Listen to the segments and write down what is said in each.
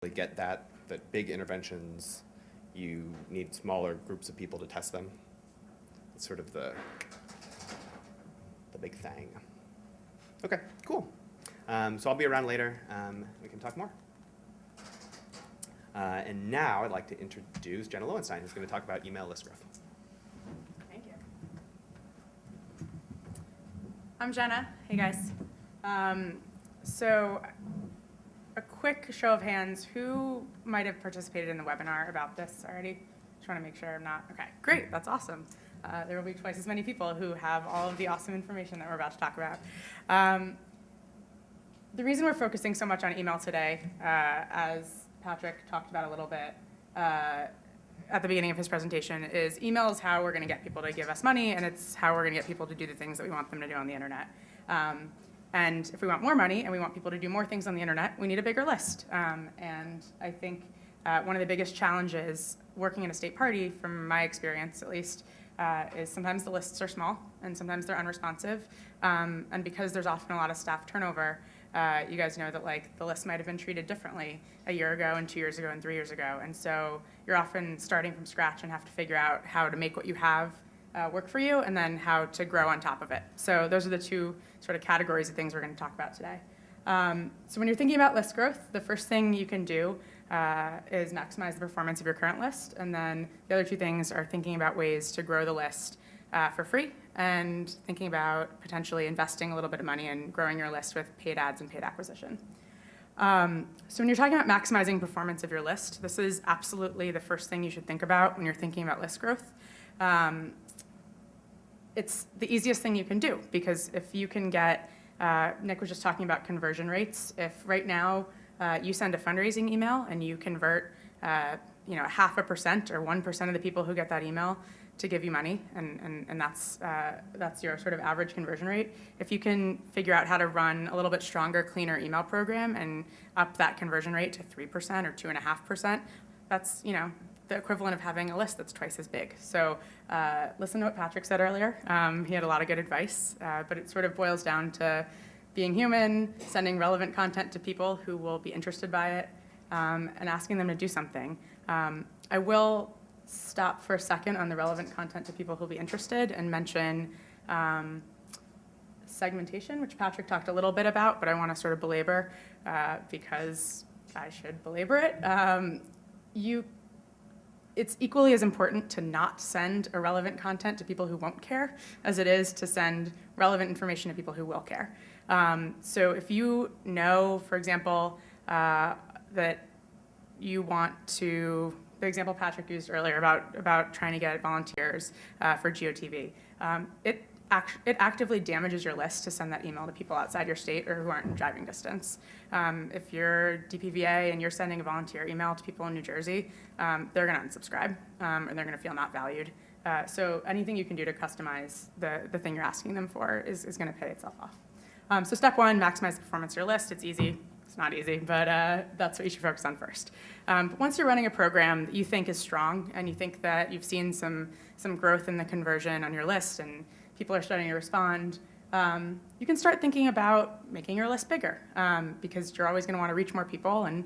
get that big interventions, you need smaller groups of people to test them. It's sort of the big thing. Okay, cool. So I'll be around later. We can talk more. And now I'd like to introduce Jenna Lowenstein, who's going to talk about email list growth. Thank you. I'm Jenna. Hey, guys. So a quick show of hands, who might have participated in the webinar about this already? Just want to make sure I'm not. Okay, great. That's awesome. There will be twice as many people who have all of the awesome information that we're about to talk about. The reason we're focusing so much on email today, as Patrick talked about a little bit at the beginning of his presentation, is email is how we're going to get people to give us money, and it's how we're going to get people to do the things that we want them to do on the internet. And if we want more money and we want people to do more things on the internet, we need a bigger list. And I think one of the biggest challenges working in a state party, from my experience at least, is sometimes the lists are small and sometimes they're unresponsive. And because there's often a lot of staff turnover, you guys know that like the list might have been treated differently a year ago and 2 years ago and 3 years ago. And so you're often starting from scratch and have to figure out how to make what you have work for you and then how to grow on top of it. So those are the two sort of categories of things we're going to talk about today. So when you're thinking about list growth, the first thing you can do is maximize the performance of your current list. And then the other two things are thinking about ways to grow the list for free and thinking about potentially investing a little bit of money and growing your list with paid ads and paid acquisition. So when you're talking about maximizing performance of your list, this is absolutely the first thing you should think about when you're thinking about list growth. It's the easiest thing you can do, because if you can get, Nick was just talking about conversion rates. If right now you send a fundraising email and you convert 0.5% or 1% of the people who get that email to give you money, and that's your sort of average conversion rate. If you can figure out how to run a little bit stronger, cleaner email program and up that conversion rate to 3% or 2.5%, that's the equivalent of having a list that's twice as big. So listen to what Patrick said earlier. He had a lot of good advice, but it sort of boils down to being human, sending relevant content to people who will be interested by it, and asking them to do something. I will stop for a second on the relevant content to people who will be interested and mention segmentation, which Patrick talked a little bit about, but I want to sort of belabor because I should belabor it. It's equally as important to not send irrelevant content to people who won't care as it is to send relevant information to people who will care. So if you know, for example, that you want to, the example Patrick used earlier about trying to get volunteers for GeoTV, it actively damages your list to send that email to people outside your state or who aren't in driving distance. If you're DPVA and you're sending a volunteer email to people in New Jersey, they're going to unsubscribe and they're going to feel not valued. So anything you can do to customize the thing you're asking them for is going to pay itself off. So step one, maximize the performance of your list. It's easy. It's not easy, but that's what you should focus on first. But once you're running a program that you think is strong and you think that you've seen some growth in the conversion on your list and people are starting to respond, you can start thinking about making your list bigger because you're always going to want to reach more people. And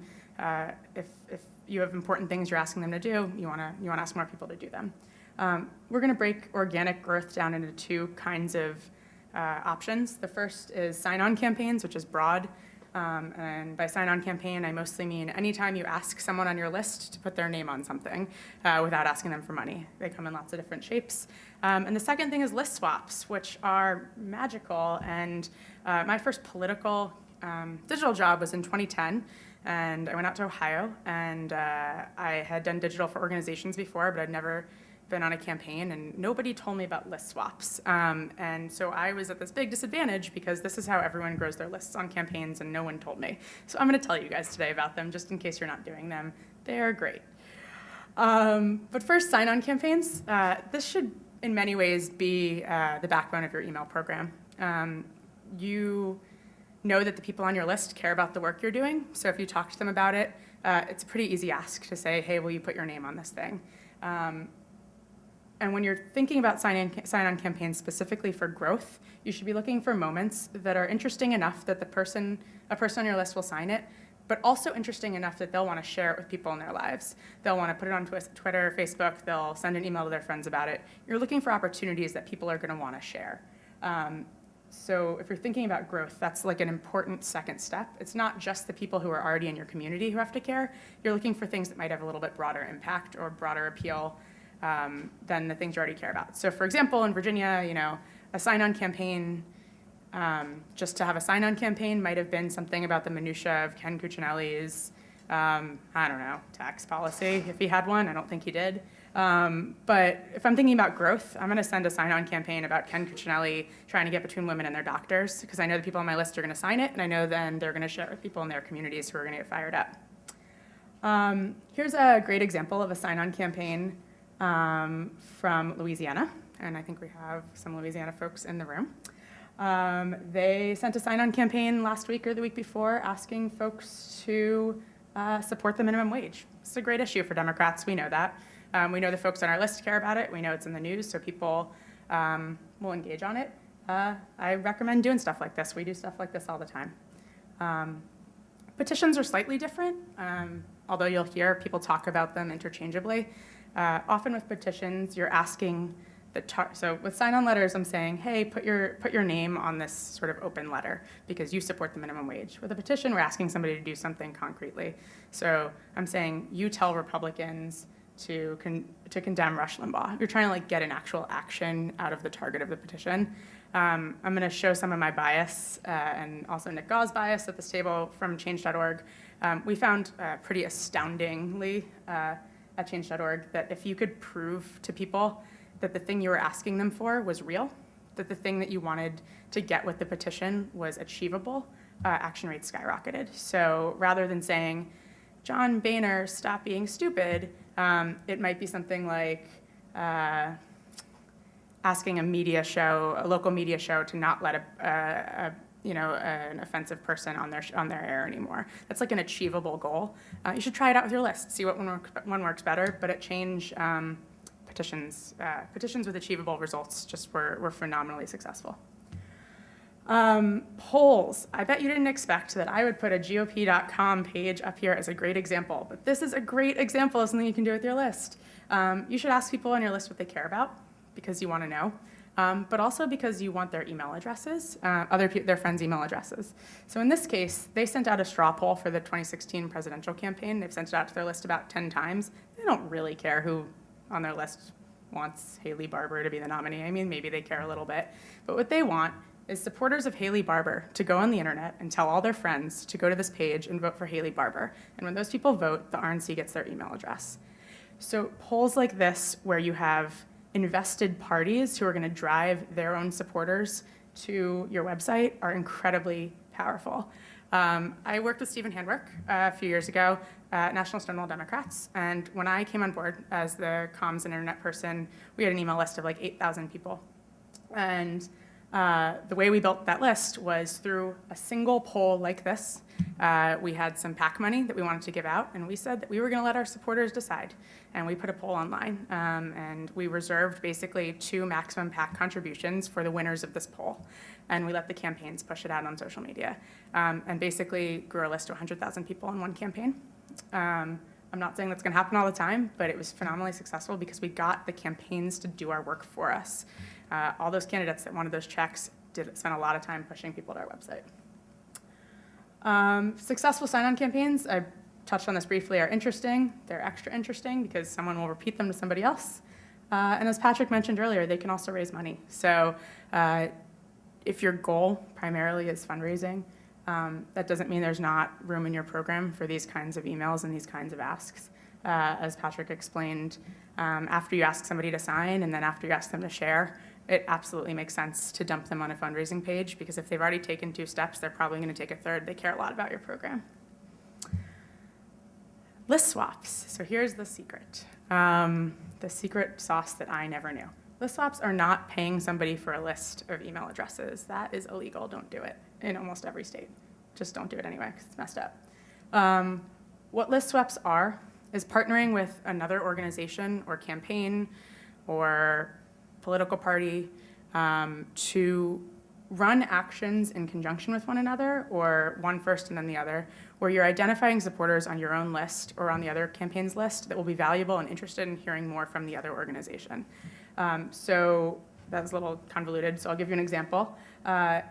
if you have important things you're asking them to do, you want to ask more people to do them. We're going to break organic growth down into two kinds of options. The first is sign-on campaigns, which is broad. And by sign-on campaign, I mostly mean anytime you ask someone on your list to put their name on something without asking them for money. They come in lots of different shapes. And the second thing is list swaps, which are magical. And my first political digital job was in 2010. And I went out to Ohio, and I had done digital for organizations before, but I'd never been on a campaign, and nobody told me about list swaps. And so I was at this big disadvantage because this is how everyone grows their lists on campaigns, and no one told me. So I'm going to tell you guys today about them, just in case you're not doing them. They're great. But first, sign-on campaigns. This should, in many ways, be the backbone of your email program. You know that the people on your list care about the work you're doing, so if you talk to them about it, it's a pretty easy ask to say, hey, will you put your name on this thing? And when you're thinking about sign-on campaigns specifically for growth, you should be looking for moments that are interesting enough that a person on your list will sign it, but also interesting enough that they'll want to share it with people in their lives. They'll want to put it on Twitter, Facebook, they'll send an email to their friends about it. You're looking for opportunities that people are going to want to share. So if you're thinking about growth, that's like an important second step. It's not just the people who are already in your community who have to care. You're looking for things that might have a little bit broader impact or broader appeal than the things you already care about. So for example, in Virginia, a sign-on campaign, just to have a sign-on campaign might have been something about the minutia of Ken Cuccinelli's, tax policy, if he had one. I don't think he did. But if I'm thinking about growth, I'm going to send a sign-on campaign about Ken Cuccinelli trying to get between women and their doctors, because I know the people on my list are going to sign it, and I know then they're going to share it with people in their communities who are going to get fired up. Here's a great example of a sign-on campaign from Louisiana, and I think we have some Louisiana folks in the room. They sent a sign-on campaign last week or the week before asking folks to support the minimum wage. It's a great issue for Democrats. We know that. We know the folks on our list care about it. We know it's in the news, so people will engage on it. I recommend doing stuff like this. We do stuff like this all the time. Petitions are slightly different, although you'll hear people talk about them interchangeably. Often with petitions, you're asking so with sign-on letters, I'm saying, hey, put your name on this sort of open letter because you support the minimum wage. With a petition, we're asking somebody to do something concretely. So I'm saying, you tell Republicans to condemn Rush Limbaugh. You're trying to get an actual action out of the target of the petition. I'm going to show some of my bias and also Nick Gaugh's bias at this table from change.org. We found pretty astoundingly at change.org that if you could prove to people that the thing you were asking them for was real, that the thing that you wanted to get with the petition was achievable, action rates skyrocketed. So rather than saying, John Boehner, stop being stupid, it might be something like asking a local media show to not let an offensive person on their air anymore. That's like an achievable goal. You should try it out with your list, see what one works better. But at Change, petitions with achievable results just were phenomenally successful. Polls. I bet you didn't expect that I would put a GOP.com page up here as a great example, but this is a great example of something you can do with your list. You should ask people on your list what they care about because you want to know, but also because you want their email addresses, their friends' email addresses. So in this case, they sent out a straw poll for the 2016 presidential campaign. They've sent it out to their list about 10 times. They don't really care who on their list wants Haley Barbour to be the nominee. I mean, maybe they care a little bit, but what they want is supporters of Haley Barbour to go on the internet and tell all their friends to go to this page and vote for Haley Barbour. And when those people vote, the RNC gets their email address. So polls like this, where you have invested parties who are going to drive their own supporters to your website, are incredibly powerful. I worked with Stephen Handwerk a few years ago at National Stonewall Democrats, and when I came on board as the comms and internet person, we had an email list of 8,000 people. And the way we built that list was through a single poll like this. We had some PAC money that we wanted to give out, and we said that we were going to let our supporters decide. And we put a poll online, and we reserved basically 2 maximum PAC contributions for the winners of this poll. And we let the campaigns push it out on social media, and basically grew our list to 100,000 people in one campaign. I'm not saying that's going to happen all the time, but it was phenomenally successful because we got the campaigns to do our work for us. All those candidates that wanted those checks spent a lot of time pushing people to our website. Successful sign-on campaigns, I touched on this briefly, are interesting. They're extra interesting because someone will repeat them to somebody else. And as Patrick mentioned earlier, they can also raise money. So if your goal primarily is fundraising, that doesn't mean there's not room in your program for these kinds of emails and these kinds of asks. As Patrick explained, after you ask somebody to sign and then after you ask them to share, it absolutely makes sense to dump them on a fundraising page because if they've already taken 2 steps, they're probably going to take a third. They care a lot about your program. List swaps. So here's the secret. The secret sauce that I never knew. List swaps are not paying somebody for a list of email addresses. That is illegal. Don't do it in almost every state. Just don't do it anyway because it's messed up. What list swaps are is partnering with another organization or campaign or political party to run actions in conjunction with one another, or one first and then the other, where you're identifying supporters on your own list or on the other campaign's list that will be valuable and interested in hearing more from the other organization. So that was a little convoluted, so I'll give you an example. Right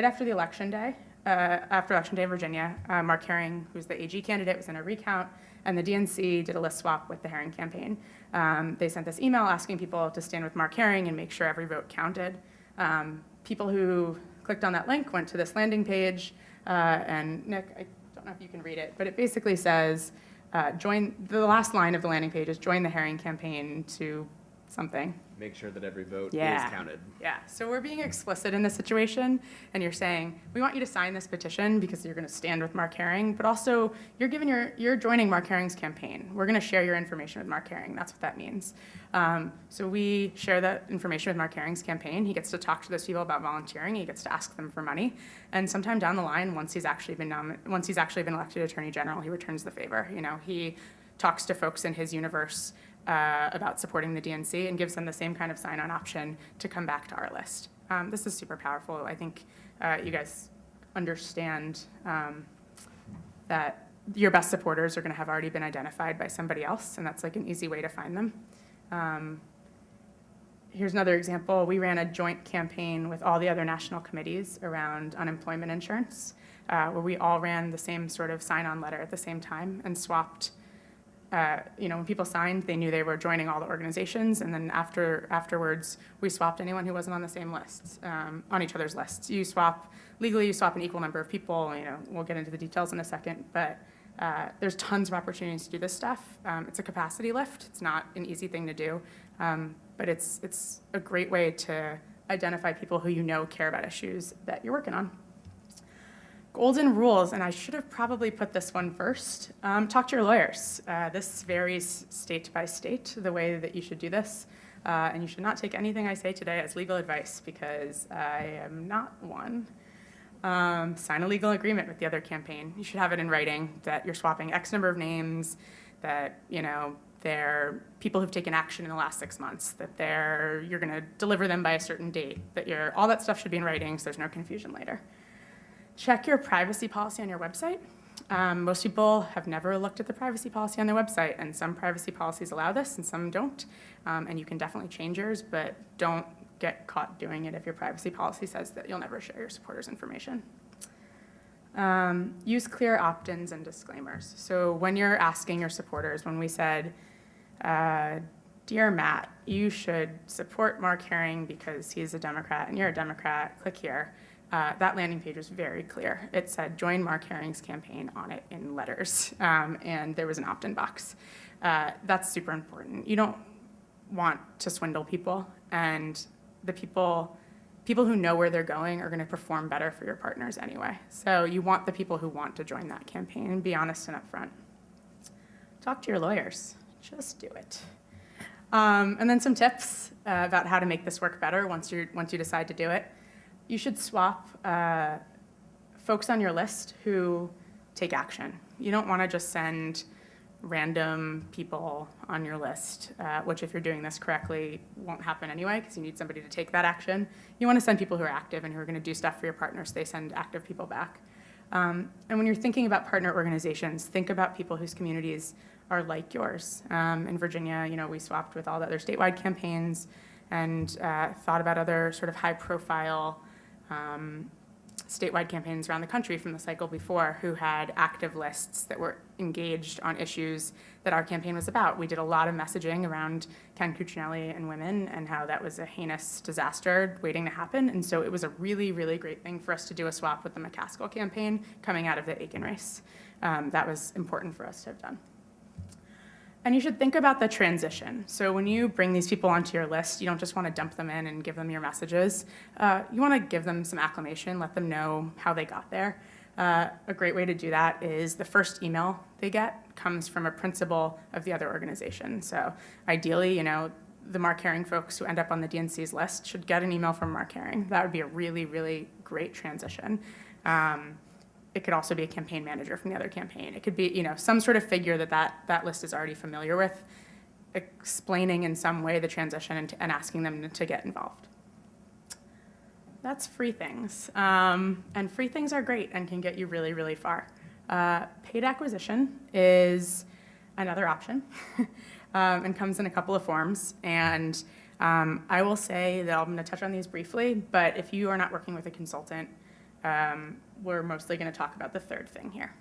after the election day, after Election Day in Virginia, Mark Herring, who's the AG candidate, was in a recount, and the DNC did a list swap with the Herring campaign. They sent this email asking people to stand with Mark Herring and make sure every vote counted. People who clicked on that link went to this landing page, and Nick, I don't know if you can read it, but it basically says, the last line of the landing page is join the Herring campaign to something. Make sure that every vote Yeah. is counted. Yeah, so we're being explicit in this situation, and you're saying, we want you to sign this petition because you're gonna stand with Mark Herring, but also you're joining Mark Herring's campaign. We're gonna share your information with Mark Herring, that's what that means. So we share that information with Mark Herring's campaign. He gets to talk to those people about volunteering, he gets to ask them for money, and sometime down the line, once he's actually been elected Attorney General, he returns the favor. You know, he talks to folks in his universe about supporting the DNC and gives them the same kind of sign-on option to come back to our list. This is super powerful. I think you guys understand that your best supporters are going to have already been identified by somebody else, and that's like an easy way to find them. Here's another example. We ran a joint campaign with all the other national committees around unemployment insurance, where we all ran the same sort of sign-on letter at the same time and swapped. When people signed, they knew they were joining all the organizations, and then afterwards, we swapped anyone who wasn't on the same lists, on each other's lists. Legally, you swap an equal number of people. We'll get into the details in a second, but there's tons of opportunities to do this stuff. It's a capacity lift. It's not an easy thing to do, but it's a great way to identify people who you know care about issues that you're working on. Golden rules, and I should have probably put this one first. Talk to your lawyers. This varies state by state, the way that you should do this. And you should not take anything I say today as legal advice, because I am not one. Sign a legal agreement with the other campaign. You should have it in writing that you're swapping X number of names, that they're people who've taken action in the last 6 months, that you're going to deliver them by a certain date, that all that stuff should be in writing so there's no confusion later. Check your privacy policy on your website. Most people have never looked at the privacy policy on their website, and some privacy policies allow this and some don't. And you can definitely change yours, but don't get caught doing it if your privacy policy says that you'll never share your supporters' information. Use clear opt-ins and disclaimers. So when you're asking your supporters, when we said, dear Matt, you should support Mark Herring because he's a Democrat and you're a Democrat, click here. That landing page was very clear. It said, join Mark Herring's campaign on it in letters, and there was an opt-in box. That's super important. You don't want to swindle people, and the people who know where they're going are going to perform better for your partners anyway. So you want the people who want to join that campaign, and be honest and upfront. Talk to your lawyers. Just do it. And then some tips about how to make this work better once you decide to do it. You should swap folks on your list who take action. You don't want to just send random people on your list, which if you're doing this correctly won't happen anyway because you need somebody to take that action. You want to send people who are active and who are going to do stuff for your partners. They send active people back. And when you're thinking about partner organizations, think about people whose communities are like yours. In Virginia, we swapped with all the other statewide campaigns and thought about other sort of high-profile statewide campaigns around the country from the cycle before who had active lists that were engaged on issues that our campaign was about. We did a lot of messaging around Ken Cuccinelli and women and how that was a heinous disaster waiting to happen. And so it was a really, really great thing for us to do a swap with the McCaskill campaign coming out of the Aiken race. That was important for us to have done. And you should think about the transition. So when you bring these people onto your list, you don't just want to dump them in and give them your messages. You want to give them some acclimation, let them know how they got there. A great way to do that is the first email they get comes from a principal of the other organization. So ideally, the Mark Herring folks who end up on the DNC's list should get an email from Mark Herring. That would be a really, really great transition. It could also be a campaign manager from the other campaign. It could be, some sort of figure that list is already familiar with, explaining in some way the transition and asking them to get involved. That's free things. And free things are great and can get you really, really far. Paid acquisition is another option and comes in a couple of forms. And I will say that I'm going to touch on these briefly, but if you are not working with a consultant, we're mostly going to talk about the third thing here.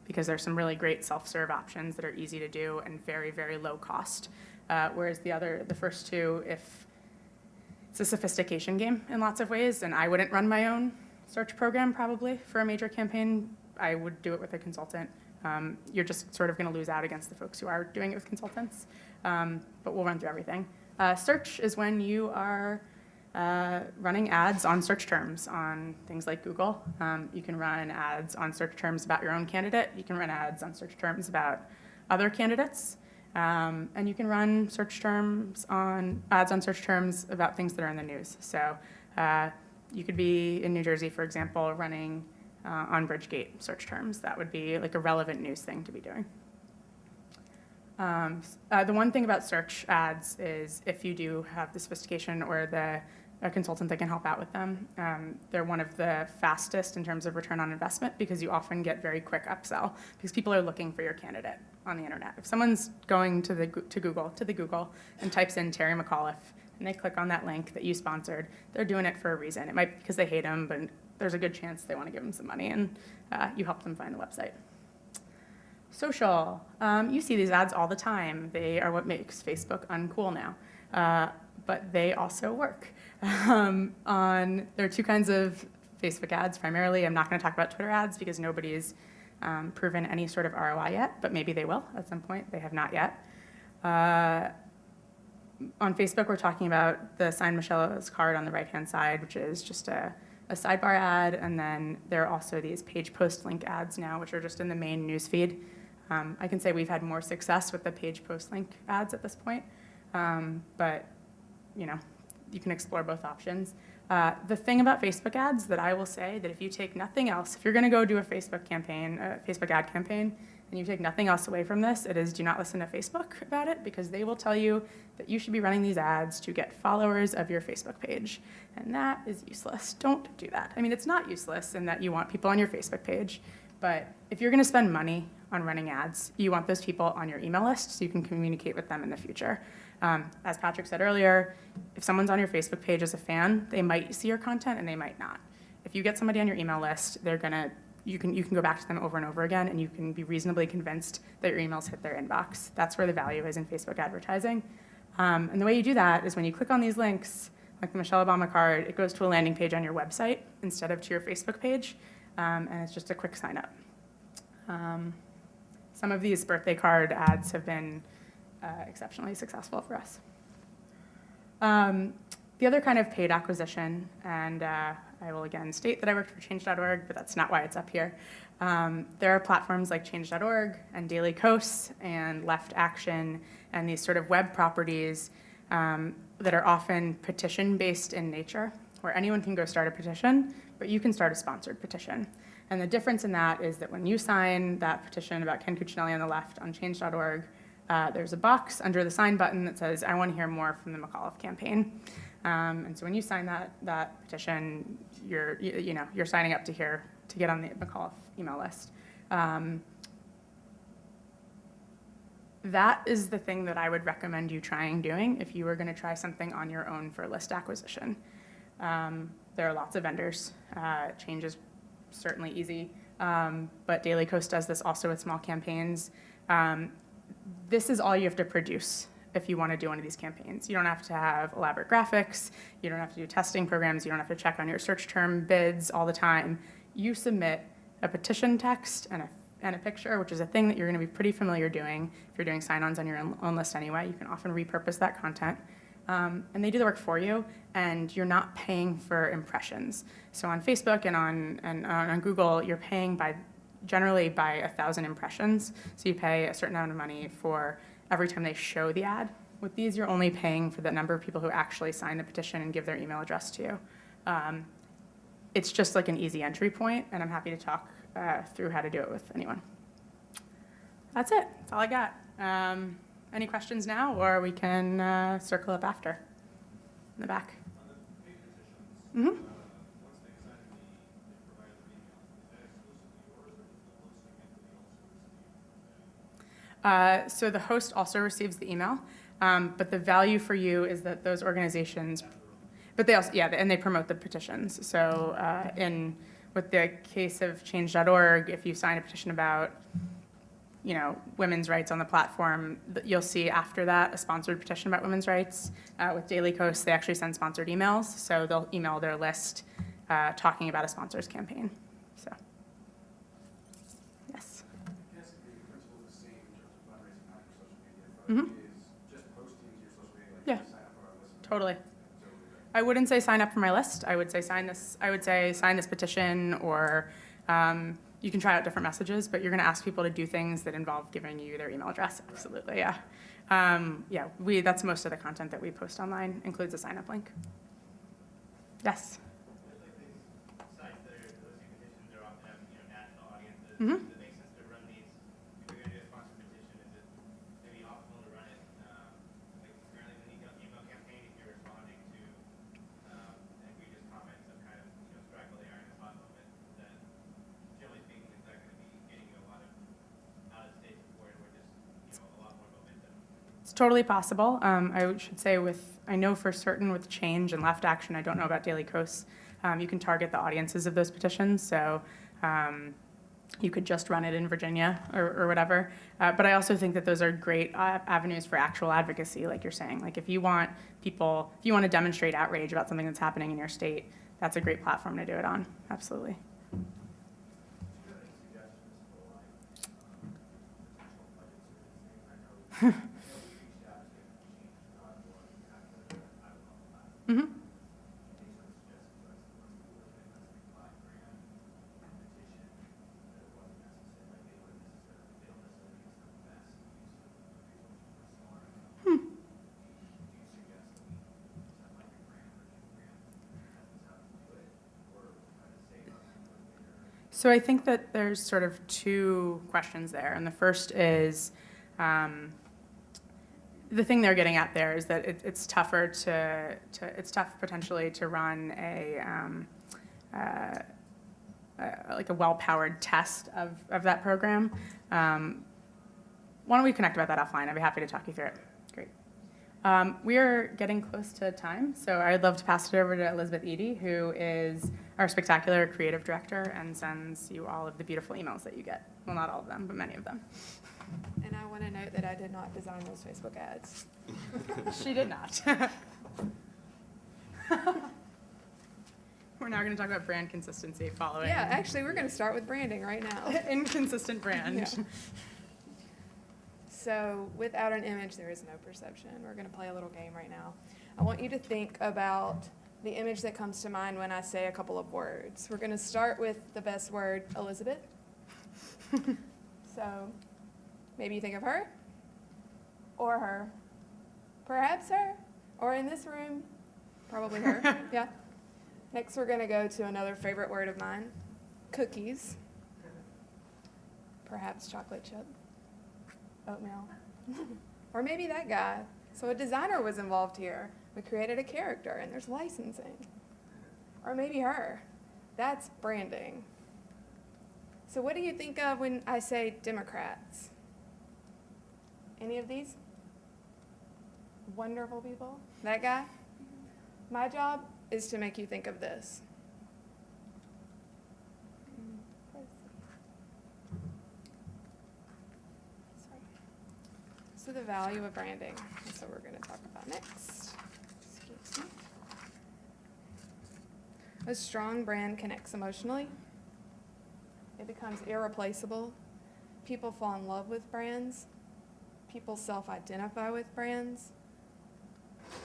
Because there's some really great self-serve options that are easy to do and very, very low cost. Whereas the first two, if it's a sophistication game in lots of ways, and I wouldn't run my own search program probably for a major campaign. I would do it with a consultant. You're just sort of going to lose out against the folks who are doing it with consultants, but we'll run through everything. Search is when you are running ads on search terms on things like Google. You can run ads on search terms about your own candidate. You can run ads on search terms about other candidates. And you can run ads on search terms about things that are in the news. So you could be in New Jersey, for example, running on Bridgegate search terms. That would be like a relevant news thing to be doing. The one thing about search ads is if you do have the sophistication or a consultant that can help out with them, they're one of the fastest in terms of return on investment because you often get very quick upsell because people are looking for your candidate on the internet. If someone's going to Google and types in Terry McAuliffe and they click on that link that you sponsored, they're doing it for a reason. It might be because they hate him, but there's a good chance they want to give him some money and you help them find the website. Social. You see these ads all the time. They are what makes Facebook uncool now, but they also work. There are two kinds of Facebook ads primarily. I'm not going to talk about Twitter ads because nobody's proven any sort of ROI yet, but maybe they will at some point. They have not yet. On Facebook, we're talking about the Sign Michelle's card on the right-hand side, which is just a sidebar ad, and then there are also these page post link ads now, which are just in the main newsfeed. I can say we've had more success with the page post link ads at this point, but you can explore both options. The thing about Facebook ads that I will say that if you take nothing else, if you're going to go do a Facebook campaign, a Facebook ad campaign, and you take nothing else away from this, it is do not listen to Facebook about it because they will tell you that you should be running these ads to get followers of your Facebook page. And that is useless. Don't do that. I mean, it's not useless in that you want people on your Facebook page, but if you're going to spend money on running ads, you want those people on your email list so you can communicate with them in the future. As Patrick said earlier, if someone's on your Facebook page as a fan, they might see your content and they might not. If you get somebody on your email list, you can go back to them over and over again and you can be reasonably convinced that your emails hit their inbox. That's where the value is in Facebook advertising. And the way you do that is when you click on these links, like the Michelle Obama card, it goes to a landing page on your website instead of to your Facebook page, and it's just a quick sign up. Some of these birthday card ads have been exceptionally successful for us. The other kind of paid acquisition, and I will again state that I worked for Change.org, but that's not why it's up here. There are platforms like Change.org and Daily Kos and Left Action and these sort of web properties that are often petition-based in nature, where anyone can go start a petition, but you can start a sponsored petition. And the difference in that is that when you sign that petition about Ken Cuccinelli on the left on Change.org, there's a box under the sign button that says, I want to hear more from the McAuliffe campaign. And so when you sign that petition, you're signing up to get on the McAuliffe email list. That is the thing that I would recommend you trying doing if you were going to try something on your own for list acquisition. There are lots of vendors. Change is certainly easy, but Daily Kos does this also with small campaigns. This is all you have to produce if you want to do one of these campaigns. You don't have to have elaborate graphics. You don't have to do testing programs. You don't have to check on your search term bids all the time. You submit a petition text and a picture, which is a thing that you're going to be pretty familiar doing if you're doing sign-ons on your own list anyway. You can often repurpose that content. And they do the work for you, and you're not paying for impressions. So on Facebook and on Google, you're paying generally by 1,000 impressions. So you pay a certain amount of money for every time they show the ad. With these, you're only paying for the number of people who actually sign the petition and give their email address to you. It's just like an easy entry point, and I'm happy to talk through how to do it with anyone. That's it. That's all I got. Any questions now, or we can circle up after in the back? On the paid petitions, Mhm. Once they send the provider the email, is that exclusively yours, or does the hosting entity also receive that? So the host also receives the email, but the value for you is that those organizations, but they also, yeah, and they promote the petitions. So with the case of change.org, if you sign a petition about, women's rights on the platform, you'll see after that a sponsored petition about women's rights. With Daily Kos, they actually send sponsored emails, so they'll email their list talking about a sponsors campaign. So, yes. I guess the principle is the same in terms of fundraising on your social media, but Mhm. is just posting to your social media, like Yeah. sign up for our list. Totally. So, I wouldn't say sign up for my list. I would say sign this. I would say sign this petition, or you can try out different messages. But you're going to ask people to do things that involve giving you their email address. Absolutely, yeah. That's most of the content that we post online includes a sign up link. Yes. There's like these sites that are listing petitions, they're often have, national audiences. Mhm. Does it make sense to run these, if you're gonna do a sponsored petition, is it maybe optimal to run it, like currently in the email campaign, if you're responding to, egregious comments of kind of, strike while they are in a hot moment, then generally speaking, is that gonna be getting you a lot of out-of-state support or just, a lot more momentum? It's totally possible. I should say I know for certain with Change and Left Action, I don't know about Daily Kos, you can target the audiences of those petitions. So you could just run it in Virginia or whatever. But I also think that those are great avenues for actual advocacy, like you're saying. Like if you want to demonstrate outrage about something that's happening in your state, that's a great platform to do it on. Absolutely. do you have any suggestions for like, potential budgets or anything? I know we reached out to change.org after the I don't know last. Mm-hmm. Any sort of suggestions as to what's the worst thing, let's say $5,000 petition, that it wasn't necessary, like they don't necessarily use the best use of resources for someone. Do you suggest that we send like a grant or $2,000 as how to do it, or try to save up and do it later? So I think that there's sort of two questions there. And the first is, the thing they're getting at there is that it's tougher it's tough potentially to run like a well-powered test of that program. Why don't we connect about that offline? I'd be happy to talk you through it. Great. We are getting close to time, so I'd love to pass it over to Elizabeth Eady, who is our spectacular creative director and sends you all of the beautiful emails that you get. Well, not all of them, but many of them. And I want to note that I did not design those Facebook ads. She did not. We're now going to talk about brand consistency following. Yeah, actually, we're going to start with branding right now. Inconsistent brand. Yeah. So without an image, there is no perception. We're going to play a little game right now. I want you to think about the image that comes to mind when I say a couple of words. We're going to start with the best word, Elizabeth. So maybe you think of her, or her, perhaps her, or in this room, probably her. Yeah. Next, we're going to go to another favorite word of mine, cookies, perhaps chocolate chip, oatmeal, or maybe that guy. So a designer was involved here. We created a character, and there's licensing. Or maybe her. That's branding. So what do you think of when I say Democrats? Any of these? Wonderful people? That guy? My job is to make you think of this. So the value of branding. That's what we're going to talk about next. Excuse me. A strong brand connects emotionally. It becomes irreplaceable. People fall in love with brands. People self-identify with brands.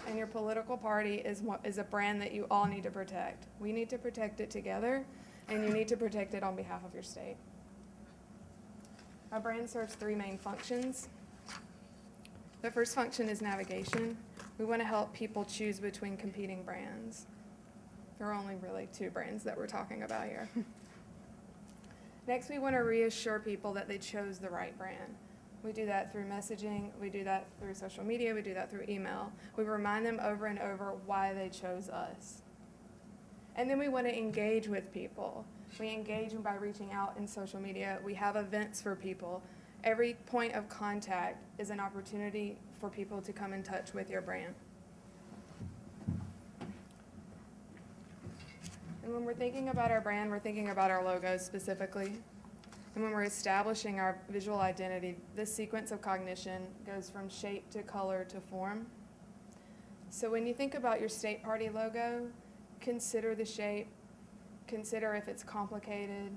And your political party is a brand that you all need to protect. We need to protect it together, and you need to protect it on behalf of your state. Our brand serves three main functions. The first function is navigation. We want to help people choose between competing brands. There are only really two brands that we're talking about here. Next, we want to reassure people that they chose the right brand. We do that through messaging, we do that through social media, we do that through email. We remind them over and over why they chose us. And then we want to engage with people. We engage by reaching out in social media. We have events for people. Every point of contact is an opportunity for people to come in touch with your brand. And when we're thinking about our brand, we're thinking about our logos specifically. And when we're establishing our visual identity, this sequence of cognition goes from shape to color to form. So when you think about your state party logo, consider the shape, consider if it's complicated,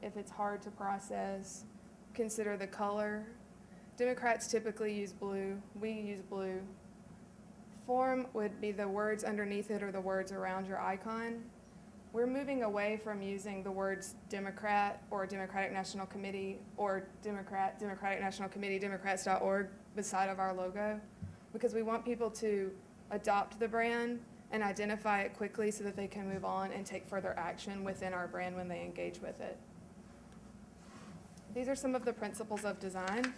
if it's hard to process, consider the color. Democrats typically use blue, we use blue. Form would be the words underneath it or the words around your icon. We're moving away from using the words Democrat or Democratic National Committee or Democrat, Democratic National Committee, Democrats.org beside of our logo because we want people to adopt the brand and identify it quickly so that they can move on and take further action within our brand when they engage with it. These are some of the principles of design.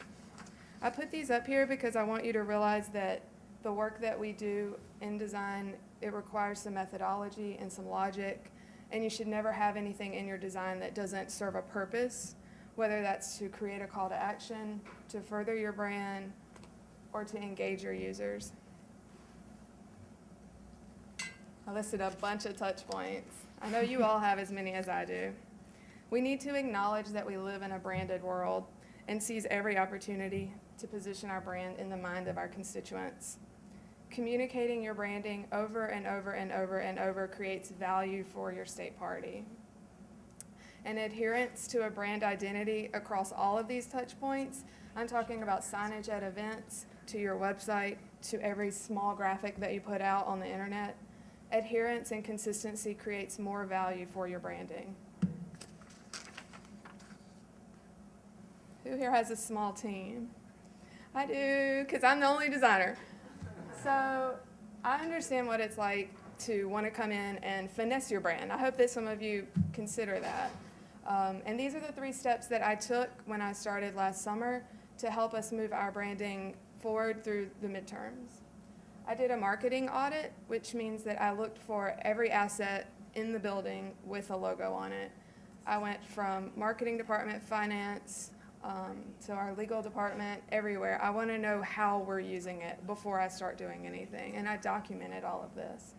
I put these up here because I want you to realize that the work that we do in design, it requires some methodology and some logic, and you should never have anything in your design that doesn't serve a purpose, whether that's to create a call to action, to further your brand, or to engage your users. I listed a bunch of touch points. I know you all have as many as I do. We need to acknowledge that we live in a branded world and seize every opportunity to position our brand in the mind of our constituents. Communicating your branding over and over and over and over creates value for your state party. And adherence to a brand identity across all of these touch points, I'm talking about signage at events, to your website, to every small graphic that you put out on the internet. Adherence and consistency creates more value for your branding. Who here has a small team? I do, because I'm the only designer. So I understand what it's like to want to come in and finesse your brand. I hope that some of you consider that. And these are the 3 steps that I took when I started last summer to help us move our branding forward through the midterms. I did a marketing audit, which means that I looked for every asset in the building with a logo on it. I went from marketing department, finance, to our legal department, everywhere. I want to know how we're using it before I start doing anything, and I documented all of this.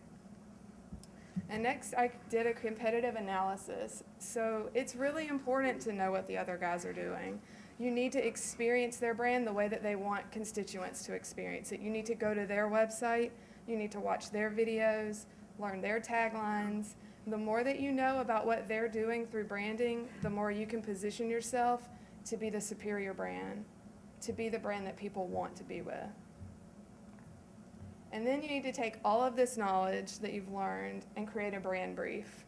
And next, I did a competitive analysis. So it's really important to know what the other guys are doing. You need to experience their brand the way that they want constituents to experience it. You need to go to their website. You need to watch their videos, learn their taglines. The more that you know about what they're doing through branding, the more you can position yourself to be the superior brand, to be the brand that people want to be with. And then you need to take all of this knowledge that you've learned and create a brand brief.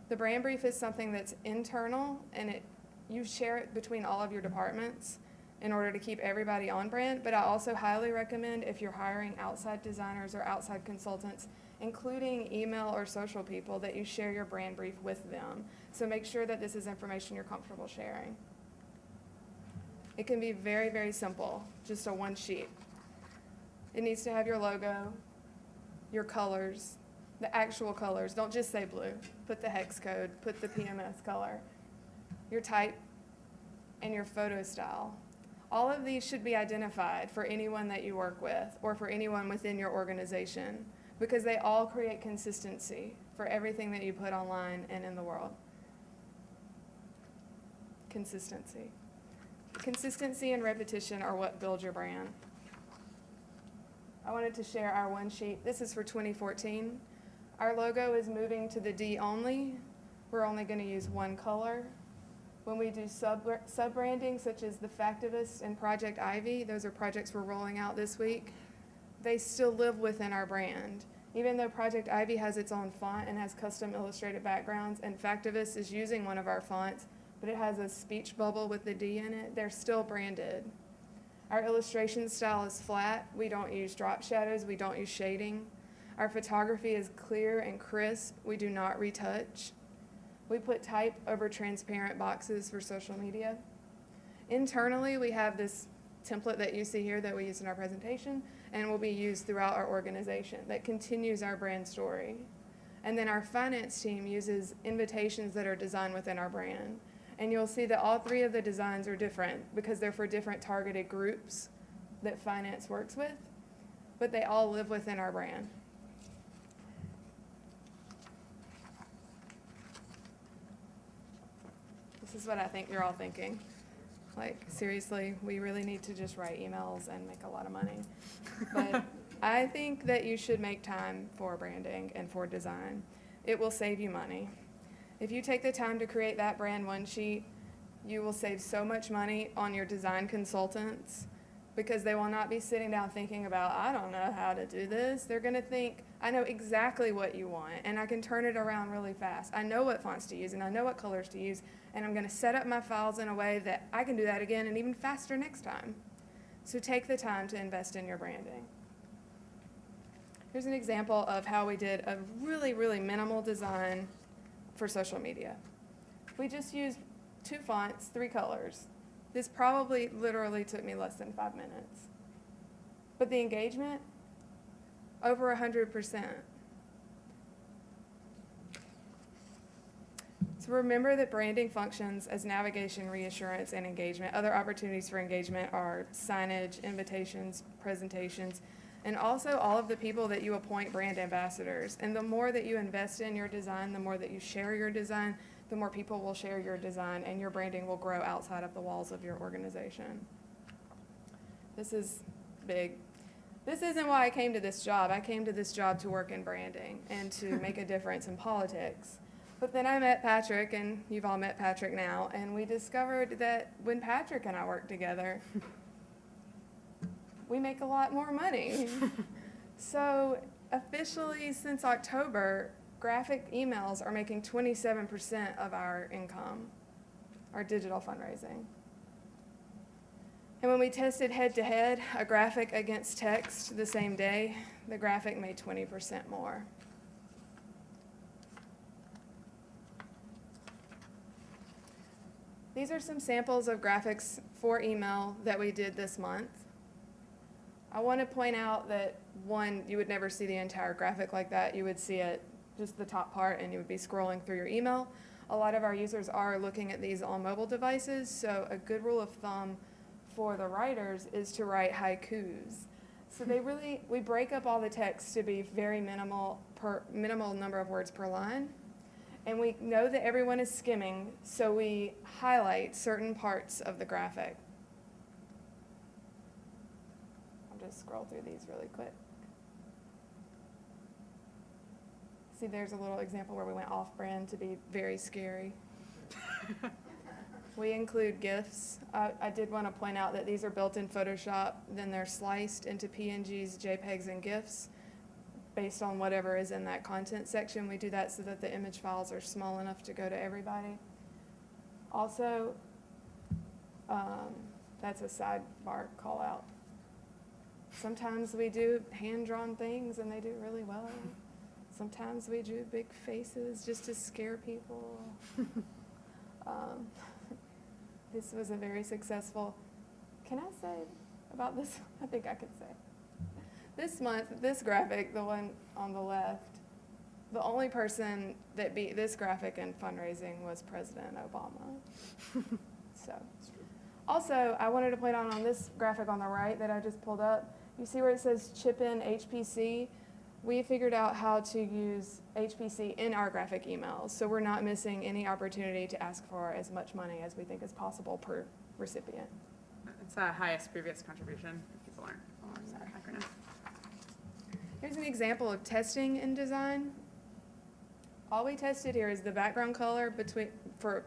The brand brief is something that's internal, and you share it between all of your departments in order to keep everybody on brand, but I also highly recommend if you're hiring outside designers or outside consultants, including email or social people, that you share your brand brief with them. So make sure that this is information you're comfortable sharing. It can be very, very simple, just a 1 sheet. It needs to have your logo, your colors, the actual colors. Don't just say blue. Put the hex code, put the PMS color, your type, and your photo style. All of these should be identified for anyone that you work with or for anyone within your organization because they all create consistency for everything that you put online and in the world. Consistency. Consistency and repetition are what build your brand. I wanted to share our 1 sheet. This is for 2014. Our logo is moving to the D only. We're only going to use 1 color. When we do sub-branding, such as the Factivist and Project Ivy, those are projects we're rolling out this week, they still live within our brand. Even though Project Ivy has its own font and has custom illustrated backgrounds, and Factivist is using one of our fonts, but it has a speech bubble with the D in it, they're still branded. Our illustration style is flat. We don't use drop shadows. We don't use shading. Our photography is clear and crisp. We do not retouch. We put type over transparent boxes for social media. Internally, we have this template that you see here that we use in our presentation and will be used throughout our organization that continues our brand story. And then our finance team uses invitations that are designed within our brand. And you'll see that all 3 of the designs are different because they're for different targeted groups that finance works with, but they all live within our brand. This is what I think you're all thinking. Like, seriously, we really need to just write emails and make a lot of money. But I think that you should make time for branding and for design. It will save you money. If you take the time to create that brand one sheet, you will save so much money on your design consultants because they will not be sitting down thinking about, I don't know how to do this. They're going to think, I know exactly what you want, and I can turn it around really fast. I know what fonts to use, and I know what colors to use, and I'm going to set up my files in a way that I can do that again and even faster next time. So take the time to invest in your branding. Here's an example of how we did a really, really minimal design for social media. We just used 2 fonts, 3 colors. This probably literally took me less than 5 minutes. But the engagement, over 100%. So remember that branding functions as navigation, reassurance, and engagement. Other opportunities for engagement are signage, invitations, presentations, and also all of the people that you appoint brand ambassadors. And the more that you invest in your design, the more that you share your design, the more people will share your design, and your branding will grow outside of the walls of your organization. This is big. This isn't why I came to this job. I came to this job to work in branding and to make a difference in politics. But then I met Patrick, and you've all met Patrick now, and we discovered that when Patrick and I work together, we make a lot more money. So officially since October, graphic emails are making 27% of our income, our digital fundraising. And when we tested head-to-head, a graphic against text the same day, the graphic made 20% more. These are some samples of graphics for email that we did this month. I want to point out that, one, you would never see the entire graphic like that. You would see it just the top part, and you would be scrolling through your email. A lot of our users are looking at these on mobile devices, so a good rule of thumb for the writers is to write haikus. So we break up all the text to be very minimal number of words per line. And we know that everyone is skimming, so we highlight certain parts of the graphic. I'll just scroll through these really quick. See, there's a little example where we went off-brand to be very scary. We include GIFs. I did want to point out that these are built in Photoshop, then they're sliced into PNGs, JPEGs, and GIFs based on whatever is in that content section. We do that so that the image files are small enough to go to everybody. Also, that's a sidebar call out. Sometimes we do hand-drawn things and they do really well. Sometimes we do big faces just to scare people. This was a very successful, can I say about this? I think I could say. This month, this graphic, the one on the left, the only person that beat this graphic in fundraising was President Obama. So, also, I wanted to point out on this graphic on the right that I just pulled up, you see where it says chip in HPC? We figured out how to use HPC in our graphic emails, so we're not missing any opportunity to ask for as much money as we think is possible per recipient. It's the highest previous contribution, if people aren't following that acronym. Here's an example of testing in design. All we tested here is the background color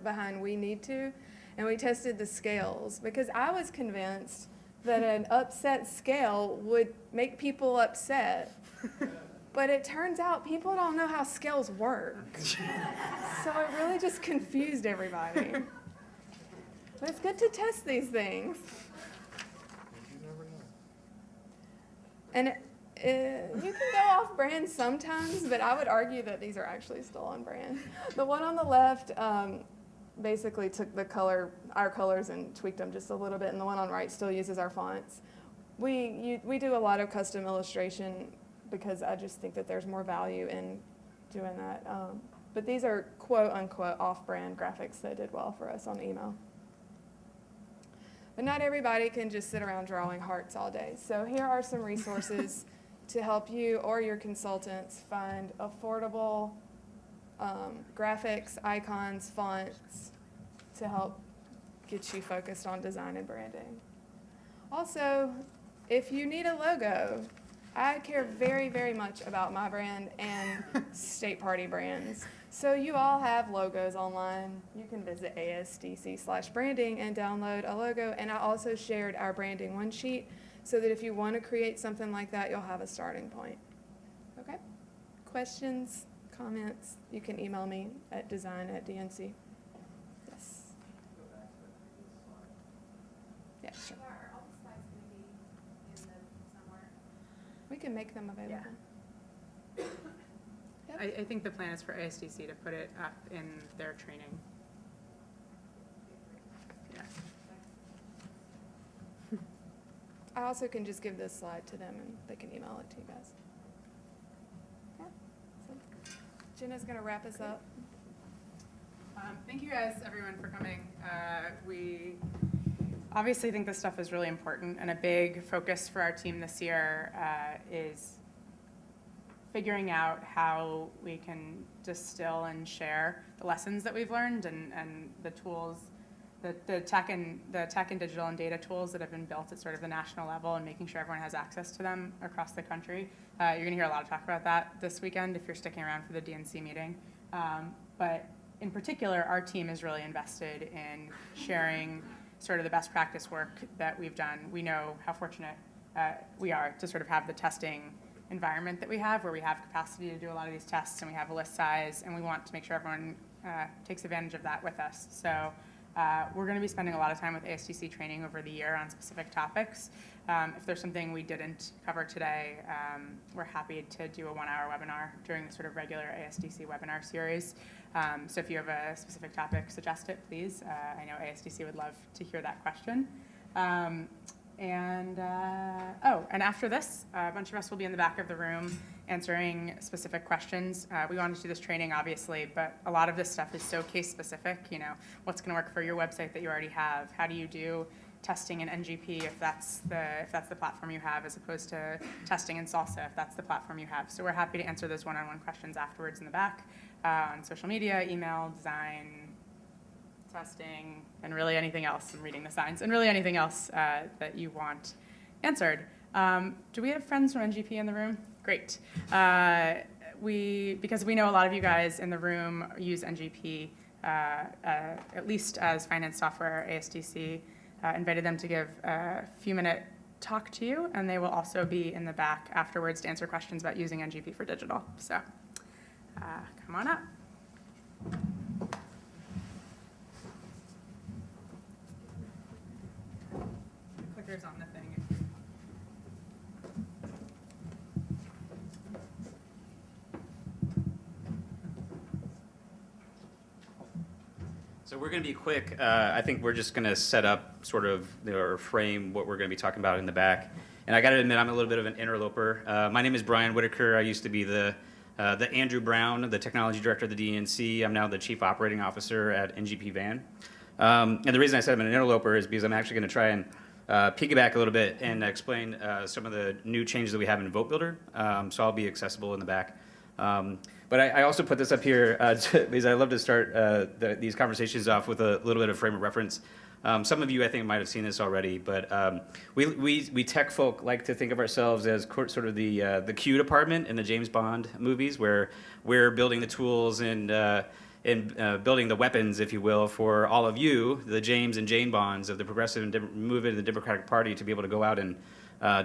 behind we need to, and we tested the scales because I was convinced that an upset scale would make people upset. But it turns out people don't know how scales work. So it really just confused everybody. But it's good to test these things. And you can go off brand sometimes, but I would argue that these are actually still on brand. The one on the left basically took our colors and tweaked them just a little bit, and the one on the right still uses our fonts. We do a lot of custom illustration because I just think that there's more value in doing that. But these are quote-unquote off-brand graphics that did well for us on email. But not everybody can just sit around drawing hearts all day. So here are some resources to help you or your consultants find affordable graphics, icons, fonts to help get you focused on design and branding. Also, if you need a logo, I care very, very much about my brand and State Party brands. So you all have logos online. You can visit ASDC/branding and download a logo. And I also shared our branding one sheet so that if you want to create something like that, you'll have a starting point. Okay? Questions, comments, you can email me at design@DNC. Yes. Go back to the previous slide. Yeah, sure. Are all the slides going to be in the somewhere? We can make them available. Yeah. Yep. I think the plan is for ASDC to put it up in their training. Yeah. I also can just give this slide to them and they can email it to you guys. Okay. So Jenna's going to wrap us up. Thank you guys, everyone, for coming. We obviously think this stuff is really important, and a big focus for our team this year is figuring out how we can distill and share the lessons that we've learned and the tools, the tech and digital and data tools that have been built at sort of the national level, and making sure everyone has access to them across the country. You're going to hear a lot of talk about that this weekend if you're sticking around for the DNC meeting. But in particular, our team is really invested in sharing sort of the best practice work that we've done. We know how fortunate we are to sort of have the testing environment that we have, where we have capacity to do a lot of these tests, and we have a list size, and we want to make sure everyone takes advantage of that with us. So we're going to be spending a lot of time with ASDC training over the year on specific topics. If there's something we didn't cover today, we're happy to do a 1-hour webinar during the sort of regular ASDC webinar series. So if you have a specific topic, suggest it, please. I know ASDC would love to hear that question. And after this, a bunch of us will be in the back of the room answering specific questions. We wanted to do this training, obviously, but a lot of this stuff is so case specific. You know, what's going to work for your website that you already have? How do you do testing in NGP if that's the platform you have, as opposed to testing in Salsa if that's the platform you have? So we're happy to answer those one-on-one questions afterwards in the back on social media, email, design, testing, and really anything else. I'm reading the signs, and really anything else that you want answered. Do we have friends from NGP in the room? Great. Because we know a lot of you guys in the room use NGP, at least as finance software. ASDC invited them to give a few-minute talk to you, and they will also be in the back afterwards to answer questions about using NGP for digital. So come on up. Clicker's on the thing. So we're going to be quick. I think we're just going to set up sort of or frame what we're going to be talking about in the back. And I got to admit, I'm a little bit of an interloper. My name is Brian Whitaker. I used to be the Andrew Brown, the technology director of the DNC. I'm now the chief operating officer at NGP Van. And the reason I said I'm an interloper is because I'm actually going to try and piggyback a little bit and explain some of the new changes that we have in Vote Builder. So I'll be accessible in the back. But I also put this up here because I love to start these conversations off with a little bit of frame of reference. Some of you, I think, might have seen this already, but we tech folk like to think of ourselves as sort of the Q department in the James Bond movies, where we're building the tools and building the weapons, if you will, for all of you, the James and Jane Bonds of the progressive movement of the Democratic Party, to be able to go out and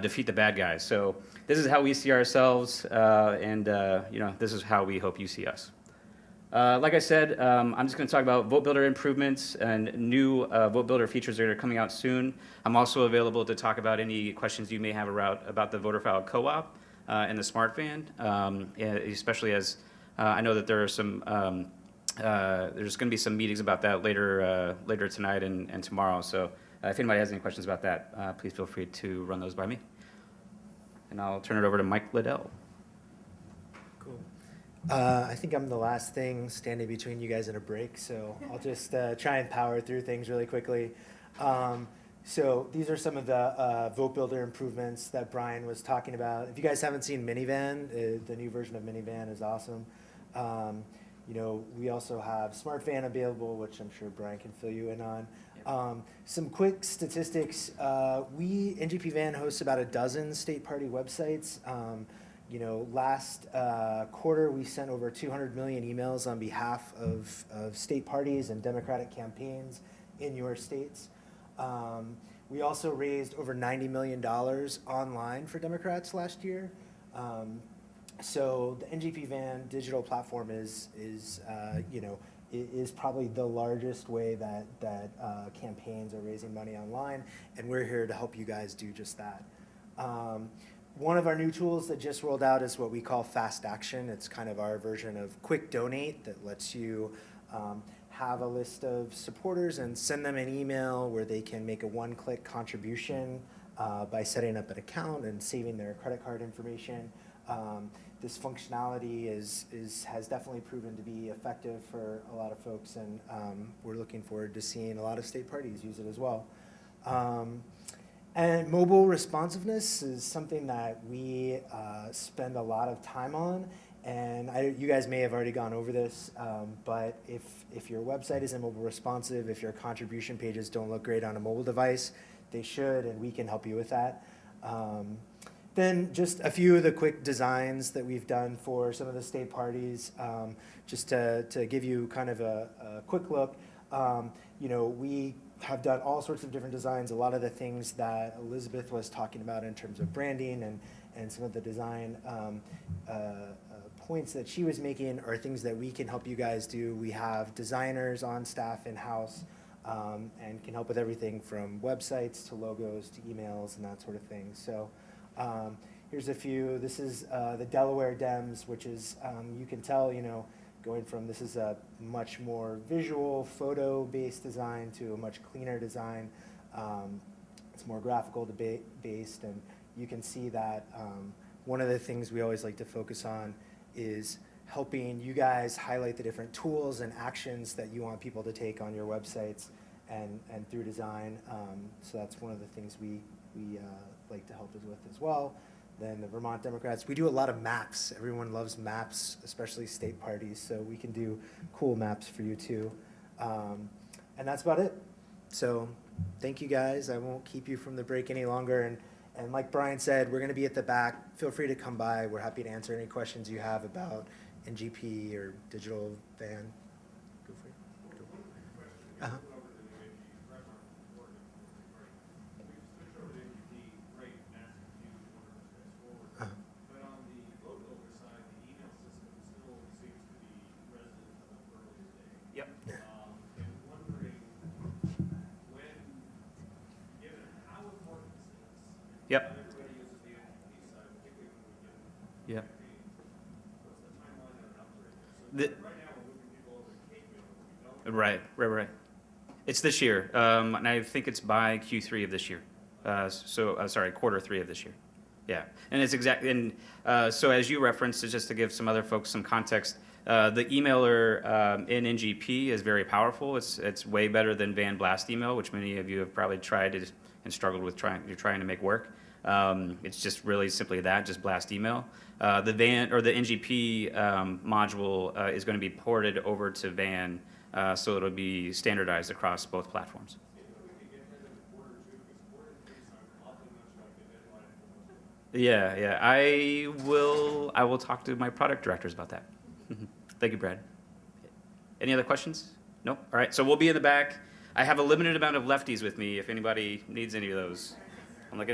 defeat the bad guys. So this is how we see ourselves, and this is how we hope you see us. Like I said, I'm just going to talk about Vote Builder improvements and new Vote Builder features that are coming out soon. I'm also available to talk about any questions you may have about the voter file co-op and the Smart Van, especially as I know that there are some. There's going to be some meetings about that later tonight and tomorrow. So if anybody has any questions about that, please feel free to run those by me. And I'll turn it over to Mike Liddell. Cool. I think I'm the last thing standing between you guys and a break, so I'll just try and power through things really quickly. So these are some of the vote builder improvements that Brian was talking about. If you guys haven't seen Minivan, the new version of Minivan is awesome. You know, we also have Smart Van available, which I'm sure Brian can fill you in on. Some quick statistics. NGP Van hosts about a dozen state party websites. You know, last quarter, we sent over 200 million emails on behalf of state parties and Democratic campaigns in your states. We also raised over $90 million online for Democrats last year. So the NGP Van digital platform is probably the largest way that campaigns are raising money online, and we're here to help you guys do just that. One of our new tools that just rolled out is what we call Fast Action. It's kind of our version of Quick Donate that lets you have a list of supporters and send them an email where they can make a one-click contribution by setting up an account and saving their credit card information. This functionality has definitely proven to be effective for a lot of folks, and we're looking forward to seeing a lot of state parties use it as well. And mobile responsiveness is something that we spend a lot of time on, and you guys may have already gone over this, but if your website isn't mobile responsive, if your contribution pages don't look great on a mobile device, they should, and we can help you with that. Then just a few of the quick designs that we've done for some of the state parties, just to give you kind of a quick look. You know, we have done all sorts of different designs. A lot of the things that Elizabeth was talking about in terms of branding and some of the design points that she was making are things that we can help you guys do. We have designers on staff in-house and can help with everything from websites to logos to emails and that sort of thing. So here's a few. This is the Delaware Dems, which is, you can tell, you know, going from this is a much more visual, photo-based design to a much cleaner design. It's more graphical based, and you can see that one of the things we always like to focus on is helping you guys highlight the different tools and actions that you want people to take on your websites and through design. So that's one of the things we like to help us with as well. Then the Vermont Democrats, we do a lot of maps. Everyone loves maps, especially state parties, so we can do cool maps for you too. And that's about it. So thank you guys. I won't keep you from the break any longer. And like Brian said, we're gonna be at the back. Feel free to come by. We're happy to answer any questions you have about NGP or digital van. Go for it. Uh-huh. Yep. And wondering when, given how important this is. Yep. Everybody uses the NGP side, particularly when we get Yep. what's the timeline on an upgrade? So right now, we're moving people over to Cape, we don't. Right. It's this year, and I think it's by Q3 of this year. Quarter 3 of this year. Yeah, and it's exactly, and so as you referenced, just to give some other folks some context, the emailer in NGP is very powerful. It's way better than Van Blast email, which many of you have probably tried and struggled with trying to make work. It's just really simply that, just blast email. The NGP module is going to be ported over to Van, so it'll be standardized across both platforms. Yeah. I will talk to my product directors about that. Thank you, Brad. Any other questions? Nope. All right. So we'll be in the back. I have a limited amount of lefties with me if anybody needs any of those.